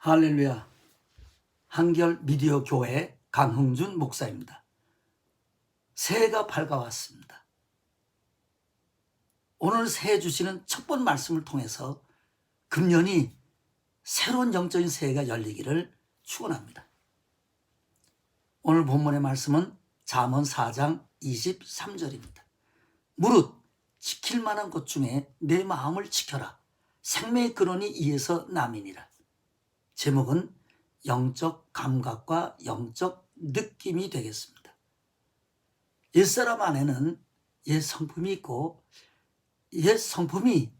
할렐루야. 한결 미디어 교회 강흥준 목사입니다. 새해가 밝아왔습니다. 오늘 새해 주시는 첫 번 말씀을 통해서 금년이 새로운 영적인 새해가 열리기를 축원합니다. 오늘 본문의 말씀은 잠언 4장 23절입니다. 무릇 지킬 만한 것 중에 내 마음을 지켜라. 생명의 근원이 이에서 남이니라. 제목은 영적 감각과 영적 느낌이 되겠습니다. 옛사람 안에는 옛 성품이 있고 옛 성품이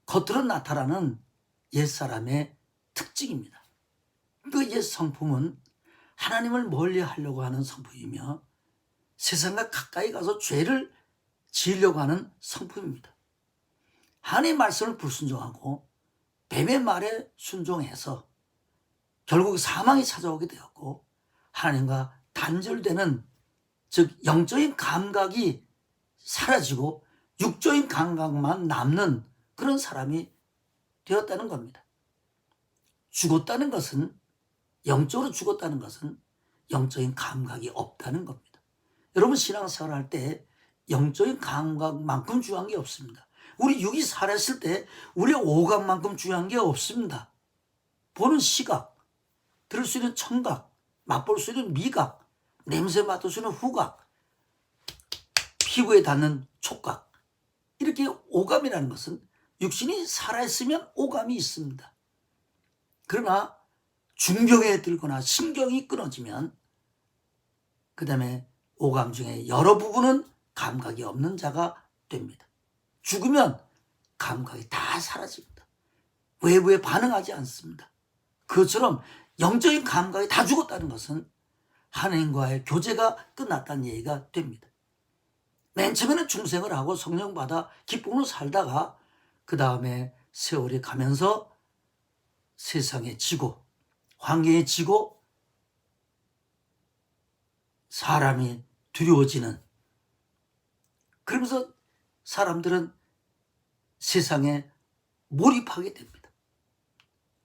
겉으로 나타나는 옛사람의 특징입니다. 그 옛 성품은 하나님을 멀리하려고 하는 성품이며 세상과 가까이 가서 죄를 지으려고 하는 성품입니다. 하나님의 말씀을 불순종하고 뱀의 말에 순종해서 결국 사망이 찾아오게 되었고 하나님과 단절되는, 즉 영적인 감각이 사라지고 육적인 감각만 남는 그런 사람이 되었다는 겁니다. 죽었다는 것은, 영적으로 죽었다는 것은 영적인 감각이 없다는 겁니다. 여러분 신앙생활 할 때 영적인 감각만큼 중요한 게 없습니다. 우리 육이 살았을 때 우리의 오감만큼 중요한 게 없습니다. 보는 시각, 들을 수 있는 청각, 맛볼 수 있는 미각, 냄새 맡을 수 있는 후각, 피부에 닿는 촉각, 이렇게 오감이라는 것은 육신이 살아있으면 오감이 있습니다. 그러나 중병에 들거나 신경이 끊어지면 그 다음에 오감 중에 여러 부분은 감각이 없는 자가 됩니다. 죽으면 감각이 다 사라집니다. 외부에 반응하지 않습니다. 그것처럼 영적인 감각이 다 죽었다는 것은 하나님과의 교제가 끝났다는 얘기가 됩니다. 맨 처음에는 중생을 하고 성령 받아 기쁨으로 살다가 그 다음에 세월이 가면서 세상에 지고 환경에 지고 사람이 두려워지는, 그러면서 사람들은 세상에 몰입하게 됩니다.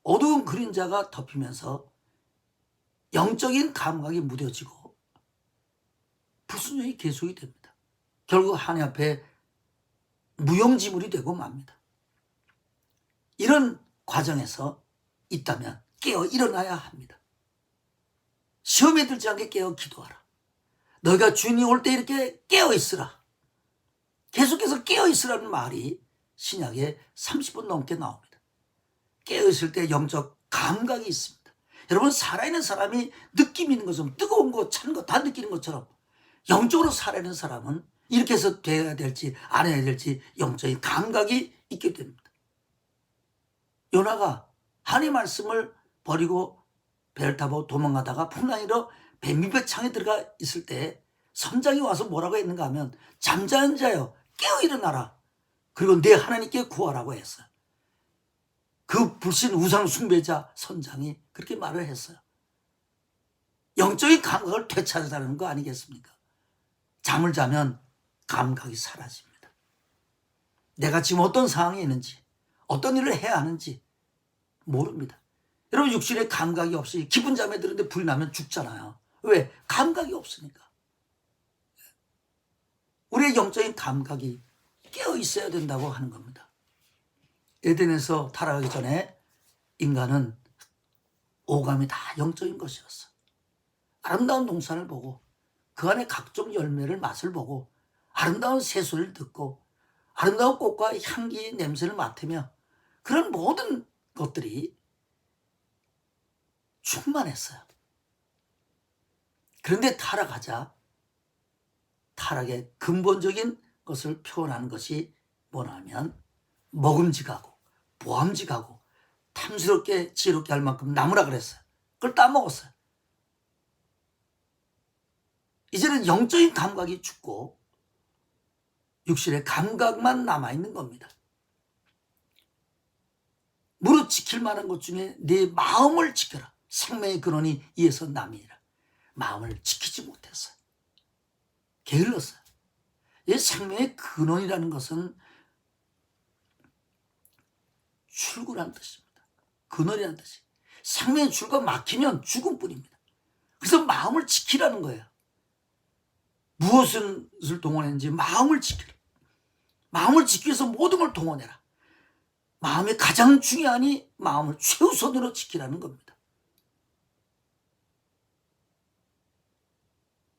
어두운 그림자가 덮이면서 영적인 감각이 무뎌지고 불순종이 계속이 됩니다. 결국 하나님 앞에 무용지물이 되고 맙니다. 이런 과정에서 있다면 깨어 일어나야 합니다. 시험에 들지 않게 깨어 기도하라. 너희가 주인이 올 때 이렇게 깨어 있으라. 계속해서 깨어 있으라는 말이 신약에 30번 넘게 나옵니다. 깨어 있을 때 영적 감각이 있습니다. 여러분 살아있는 사람이 느낌 있는 것처럼, 뜨거운 거 찬 거 다 느끼는 것처럼 영적으로 살아있는 사람은 이렇게 해서 돼야 될지 안 해야 될지 영적인 감각이 있게 됩니다. 요나가 하나님의 말씀을 버리고 배를 타고 도망가다가 풍랑이로 배 밑배창에 들어가 있을 때 선장이 와서 뭐라고 했는가 하면, 잠자는 자여 깨어 일어나라. 그리고 내 하나님께 구하라고 했어요. 그 불신 우상 숭배자 선장이 그렇게 말을 했어요. 영적인 감각을 되찾으라는 거 아니겠습니까? 잠을 자면 감각이 사라집니다. 내가 지금 어떤 상황에 있는지, 어떤 일을 해야 하는지 모릅니다. 여러분 육신의 감각이 없이 깊은 잠에 들었는데 불이 나면 죽잖아요. 왜? 감각이 없으니까. 우리의 영적인 감각이 깨어 있어야 된다고 하는 겁니다. 에덴에서 타락하기 전에 인간은 오감이 다 영적인 것이었어. 아름다운 동산을 보고 그 안에 각종 열매를 맛을 보고 아름다운 새소리를 듣고 아름다운 꽃과 향기의 냄새를 맡으며 그런 모든 것들이 충만했어요. 그런데 타락하자 타락의 근본적인 것을 표현하는 것이 뭐냐면 먹음직하고 보암직하고 탐스럽게 지혜롭게 할 만큼 나무라 그랬어요. 그걸 따먹었어요. 이제는 영적인 감각이 죽고 육신의 감각만 남아있는 겁니다. 무릇 지킬 만한 것 중에 네 마음을 지켜라. 생명의 근원이 이에서 남이니라. 마음을 지키지 못했어요. 게을렀어요. 이 생명의 근원이라는 것은 출구란 뜻입니다. 그늘이라는 뜻이. 생명의 줄과 막히면 죽음뿐입니다. 그래서 마음을 지키라는 거예요. 무엇을 동원했는지 마음을 지키라. 마음을 지키기 위해서 모든 걸 동원해라. 마음이 가장 중요하니 마음을 최우선으로 지키라는 겁니다.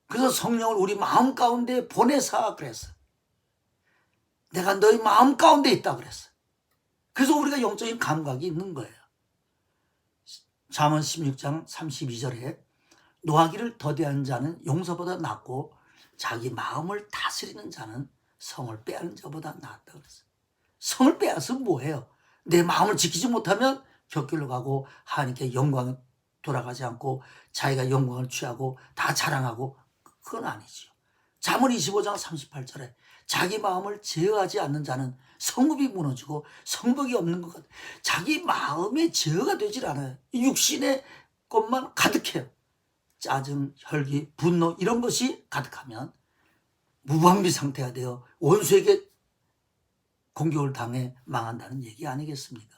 그래서 성령을 우리 마음 가운데 보내사 그랬어. 내가 너희 마음 가운데 있다 그랬어. 그래서 우리가 영적인 감각이 있는 거예요. 잠언 16장 32절에 노하기를 더디하는 자는 용서보다 낫고 자기 마음을 다스리는 자는 성을 빼앗는 자보다 낫다 그랬어요. 성을 빼앗으면 뭐예요? 내 마음을 지키지 못하면 곁길로 가고 하나님께 영광을 돌아가지 않고 자기가 영광을 취하고 다 자랑하고 그건 아니죠. 잠언 25장 38절에 자기 마음을 제어하지 않는 자는 성읍이 무너지고 성벽이 없는 것 같아요. 자기 마음에 제어가 되질 않아요. 육신의 것만 가득해요. 짜증, 혈기, 분노 이런 것이 가득하면 무방비 상태가 되어 원수에게 공격을 당해 망한다는 얘기 아니겠습니까?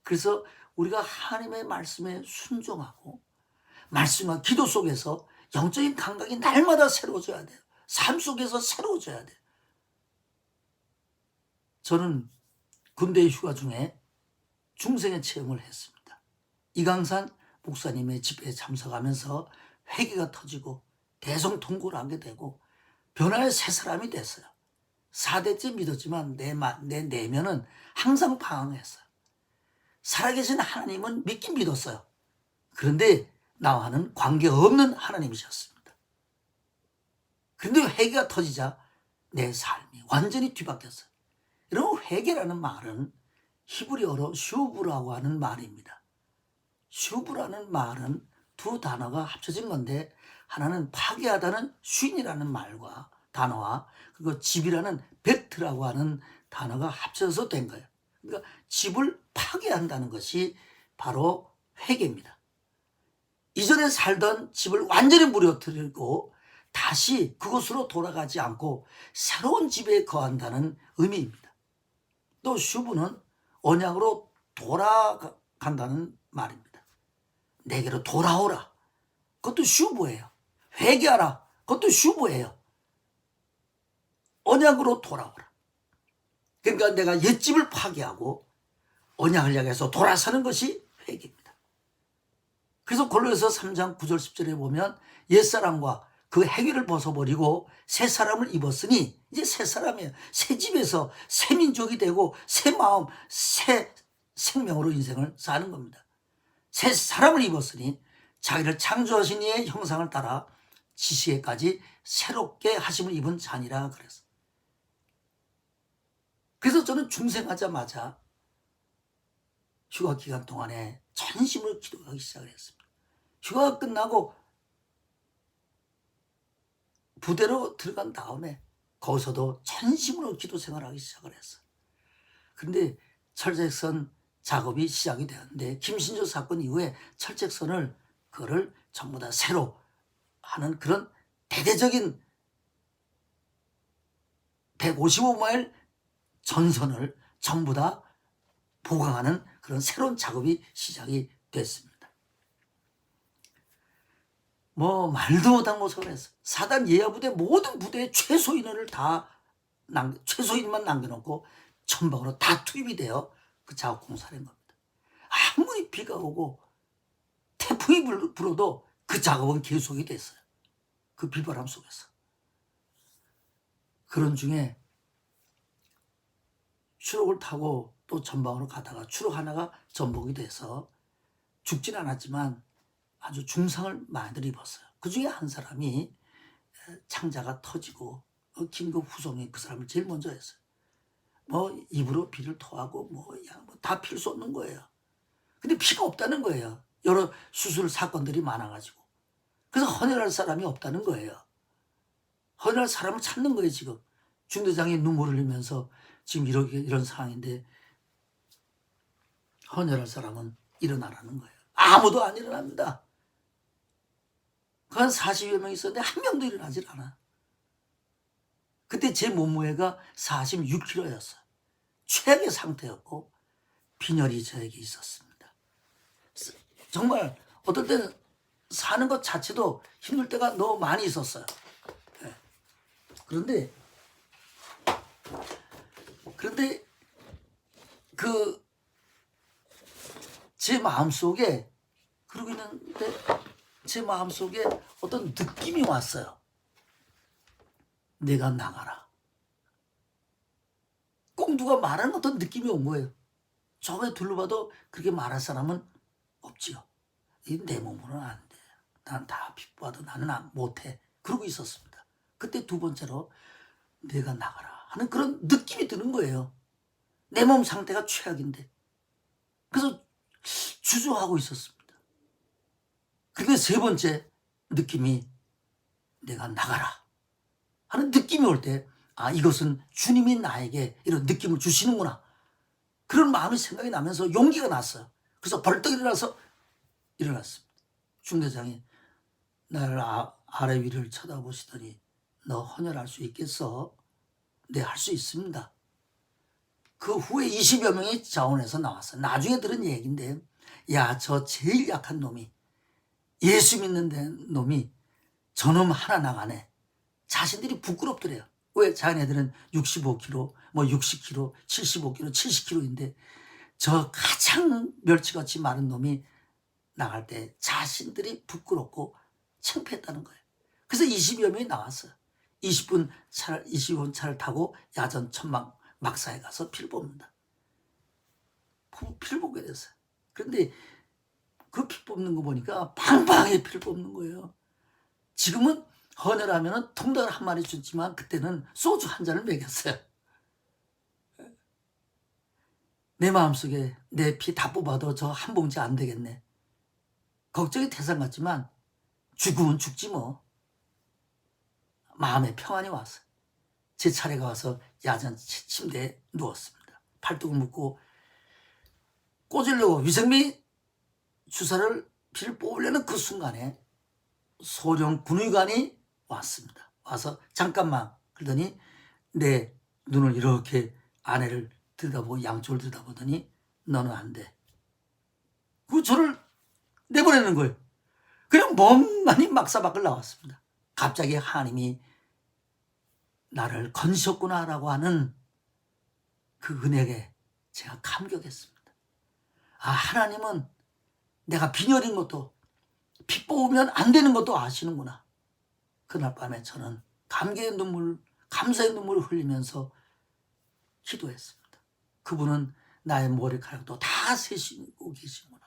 그래서 우리가 하나님의 말씀에 순종하고 말씀과 기도 속에서 영적인 감각이 날마다 새로워져야 돼요. 삶 속에서 새로워져야 돼요. 저는 군대 휴가 중에 중생의 체험을 했습니다. 이강산 목사님의 집회에 참석하면서 회개가 터지고 대성통곡을 하게 되고 변화의 새 사람이 됐어요. 4대째 믿었지만 내 내면은 항상 방황했어요. 살아계신 하나님은 믿긴 믿었어요. 그런데 나와는 관계없는 하나님이셨습니다. 그런데 회개가 터지자 내 삶이 완전히 뒤바뀌었어요. 여러분, 회개라는 말은 히브리어로 슈브라고 하는 말입니다. 슈브라는 말은 두 단어가 합쳐진 건데 하나는 파괴하다는 쉰이라는 말과 단어와 그리고 집이라는 베트라고 하는 단어가 합쳐서 된 거예요. 그러니까 집을 파괴한다는 것이 바로 회개입니다. 이전에 살던 집을 완전히 무너뜨리고 다시 그곳으로 돌아가지 않고 새로운 집에 거한다는 의미입니다. 또 슈브는 언약으로 돌아간다는 말입니다. 내게로 돌아오라. 그것도 슈브예요. 회개하라. 그것도 슈브예요. 언약으로 돌아오라. 그러니까 내가 옛집을 파괴하고 언약을 향해서 돌아서는 것이 회개입니다. 그래서 골로새서 3장 9절 10절에 보면 옛사람과 그 행위를 벗어버리고 새 사람을 입었으니 이제 새 사람이에요. 새 집에서 새 민족이 되고 새 마음, 새 생명으로 인생을 사는 겁니다. 새 사람을 입었으니 자기를 창조하신 이의 형상을 따라 지식에까지 새롭게 하심을 입은 자니라 그랬어요. 그래서 저는 중생하자마자 휴가 기간 동안에 전심으로 기도하기 시작을 했습니다. 휴가가 끝나고 부대로 들어간 다음에 거기서도 전심으로 기도 생활하기 시작을 했어요. 그런데 철책선 작업이 시작이 되었는데 김신조 사건 이후에 철책선을 그거를 전부 다 새로 하는 그런 대대적인 155마일 전선을 전부 다 보강하는 그런 새로운 작업이 시작이 됐습니다. 뭐 말도 못한 것을 했어. 사단 예하 부대 모든 부대의 최소인원을 최소인만 남겨놓고 전방으로 다 투입이 되어 그 작업 공사를 한 겁니다. 아무리 비가 오고 태풍이 불어도 그 작업은 계속이 됐어요. 그 비바람 속에서. 그런 중에 추록을 타고 또 전방으로 가다가 추록 하나가 전복이 돼서 죽진 않았지만 아주 중상을 많이들 입었어요. 그 중에 한 사람이 창자가 터지고 긴급 후송에 그 사람을 제일 먼저 했어요. 뭐 입으로 피를 토하고 다 피를 쏟는 거예요. 근데 피가 없다는 거예요. 여러 수술 사건들이 많아가지고. 그래서 헌혈할 사람이 없다는 거예요. 헌혈할 사람을 찾는 거예요, 지금. 중대장이 눈물을 흘리면서 지금 이런 상황인데 헌혈할 사람은 일어나라는 거예요. 아무도 안 일어납니다. 그 한 40여 명 있었는데 한 명도 일어나질 않아. 그때 제 몸무게가 46kg였어요. 최악의 상태였고 빈혈이 저에게 있었습니다. 정말 어떨 때는 사는 것 자체도 힘들 때가 너무 많이 있었어요. 예. 그런데 그 제 마음속에 그러고 있는데 제 마음속에 어떤 느낌이 왔어요. 내가 나가라. 꼭 누가 말하는 어떤 느낌이 온 거예요. 저번에 둘러봐도 그렇게 말할 사람은 없지요. 내 몸으로는 안 돼. 난 다 핍박도 나는 못해. 그러고 있었습니다. 그때 두 번째로 내가 나가라 하는 그런 느낌이 드는 거예요. 내 몸 상태가 최악인데. 그래서 주저하고 있었습니다. 근데 세 번째 느낌이 내가 나가라 하는 느낌이 올 때, 아, 이것은 주님이 나에게 이런 느낌을 주시는구나. 그런 마음이 생각이 나면서 용기가 났어요. 그래서 벌떡 일어났습니다. 중대장이 나를 아래 위를 쳐다보시더니 너 헌혈할 수 있겠어? 네, 할 수 있습니다. 그 후에 20여 명이 자원해서 나왔어요. 나중에 들은 얘기인데, 야, 저 제일 약한 놈이, 예수 믿는 놈이 저놈 하나 나가네. 자신들이 부끄럽더래요. 왜? 자기네들은 65kg, 뭐 60kg, 75kg, 70kg인데 저 가장 멸치같이 마른 놈이 나갈 때 자신들이 부끄럽고 창피했다는 거예요. 그래서 20여 명이 나왔어요. 25분 차를 타고 야전 천막 막사에 가서 피를 뽑는다. 피를 뽑게 됐어요. 그런데 그 피 뽑는 거 보니까 방방하게 피를 뽑는 거예요. 지금은 헌혈하면 통닭을 한 마리 줬지만 그때는 소주 한 잔을 먹였어요. 내 마음속에 내 피 다 뽑아도 저 한 봉지 안 되겠네. 걱정이 태산 같지만 죽으면 죽지 뭐. 마음의 평안이 왔어요. 제 차례가 와서 야전 침대에 누웠습니다. 팔뚝을 묶고 꽂으려고 위생비 주사를 피를 뽑으려는 그 순간에 소령 군의관이 왔습니다. 와서 잠깐만 그러더니 내 눈을 이렇게 아내를 들여다보고 양쪽을 들여다보더니 너는 안 돼. 그 저를 내보내는 거예요. 그냥 멍하니 막사 밖을 나왔습니다. 갑자기 하나님이 나를 건지셨구나라고 하는 그 은혜에 제가 감격했습니다. 아, 하나님은 내가 빈혈인 것도 피 뽑으면 안 되는 것도 아시는구나. 그날 밤에 저는 감사의 눈물을 흘리면서 기도했습니다. 그분은 나의 머리카락도 다 세시고 계시구나.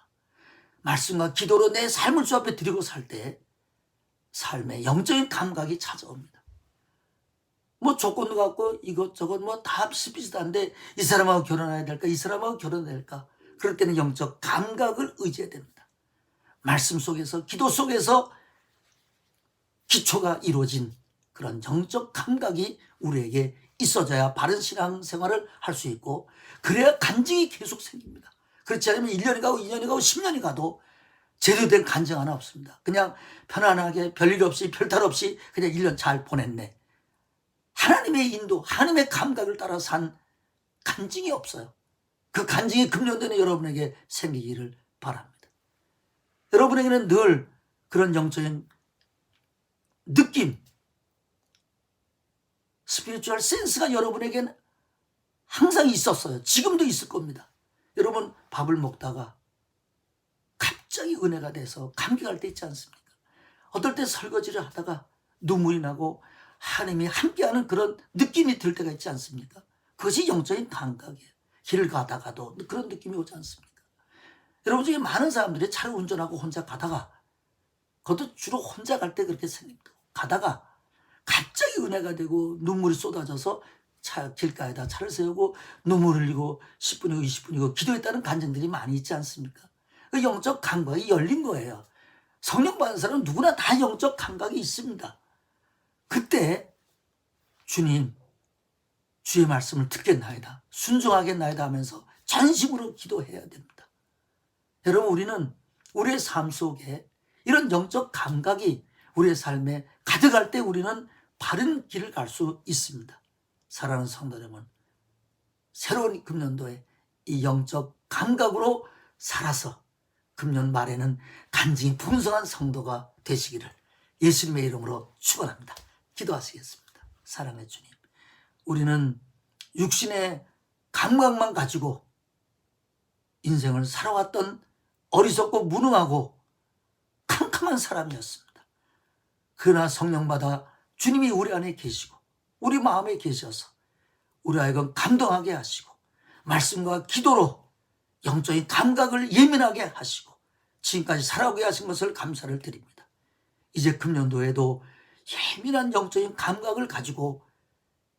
말씀과 기도로 내 삶을 주 앞에 드리고 살 때 삶의 영적인 감각이 찾아옵니다. 뭐 조건도 같고 이것저것 뭐 다 비슷비슷한데 이 사람하고 결혼해야 될까? 이 사람하고 결혼해야 될까? 그럴 때는 영적 감각을 의지해야 됩니다. 말씀 속에서 기도 속에서 기초가 이루어진 그런 영적 감각이 우리에게 있어져야 바른 신앙생활을 할 수 있고 그래야 간증이 계속 생깁니다. 그렇지 않으면 1년이 가고 2년이 가고 10년이 가도 제대로 된 간증 하나 없습니다. 그냥 편안하게 별일 없이 별탈 없이 그냥 1년 잘 보냈네. 하나님의 인도, 하나님의 감각을 따라 산 간증이 없어요. 그 간증이 금년도에 여러분에게 생기기를 바랍니다. 여러분에게는 늘 그런 영적인 느낌, 스피리추얼 센스가 여러분에게는 항상 있었어요. 지금도 있을 겁니다. 여러분 밥을 먹다가 갑자기 은혜가 돼서 감격할 때 있지 않습니까? 어떨 때 설거지를 하다가 눈물이 나고 하나님이 함께하는 그런 느낌이 들 때가 있지 않습니까? 그것이 영적인 감각이에요. 길을 가다가도 그런 느낌이 오지 않습니까? 여러분 중에 많은 사람들이 차를 운전하고 혼자 가다가 그것도 주로 혼자 갈 때 그렇게 생깁니다. 가다가 갑자기 은혜가 되고 눈물이 쏟아져서 길가에다 차를 세우고 눈물을 흘리고 10분이고 20분이고 기도했다는 간증들이 많이 있지 않습니까? 그 영적 감각이 열린 거예요. 성령 받은 사람은 누구나 다 영적 감각이 있습니다. 그때 주님 주의 말씀을 듣겠나이다, 순종하겠나이다 하면서 전심으로 기도해야 됩니다. 여러분 우리는 우리의 삶 속에 이런 영적 감각이 우리의 삶에 가득할 때 우리는 바른 길을 갈 수 있습니다. 사랑하는 성도 여러분, 새로운 금년도에 이 영적 감각으로 살아서 금년 말에는 간증이 풍성한 성도가 되시기를 예수님의 이름으로 축원합니다. 기도하시겠습니다. 사랑의 주님, 우리는 육신의 감각만 가지고 인생을 살아왔던 어리석고 무능하고 캄캄한 사람이었습니다. 그러나 성령받아 주님이 우리 안에 계시고 우리 마음에 계셔서 우리 하여금 감동하게 하시고 말씀과 기도로 영적인 감각을 예민하게 하시고 지금까지 살아오게 하신 것을 감사를 드립니다. 이제 금년도에도 예민한 영적인 감각을 가지고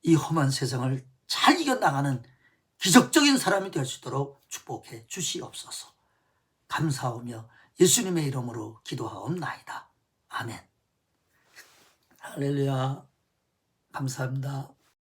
이 험한 세상을 잘 이겨나가는 기적적인 사람이 될 수 있도록 축복해 주시옵소서. 감사하며 예수님의 이름으로 기도하옵나이다. 아멘. 할렐루야. 감사합니다.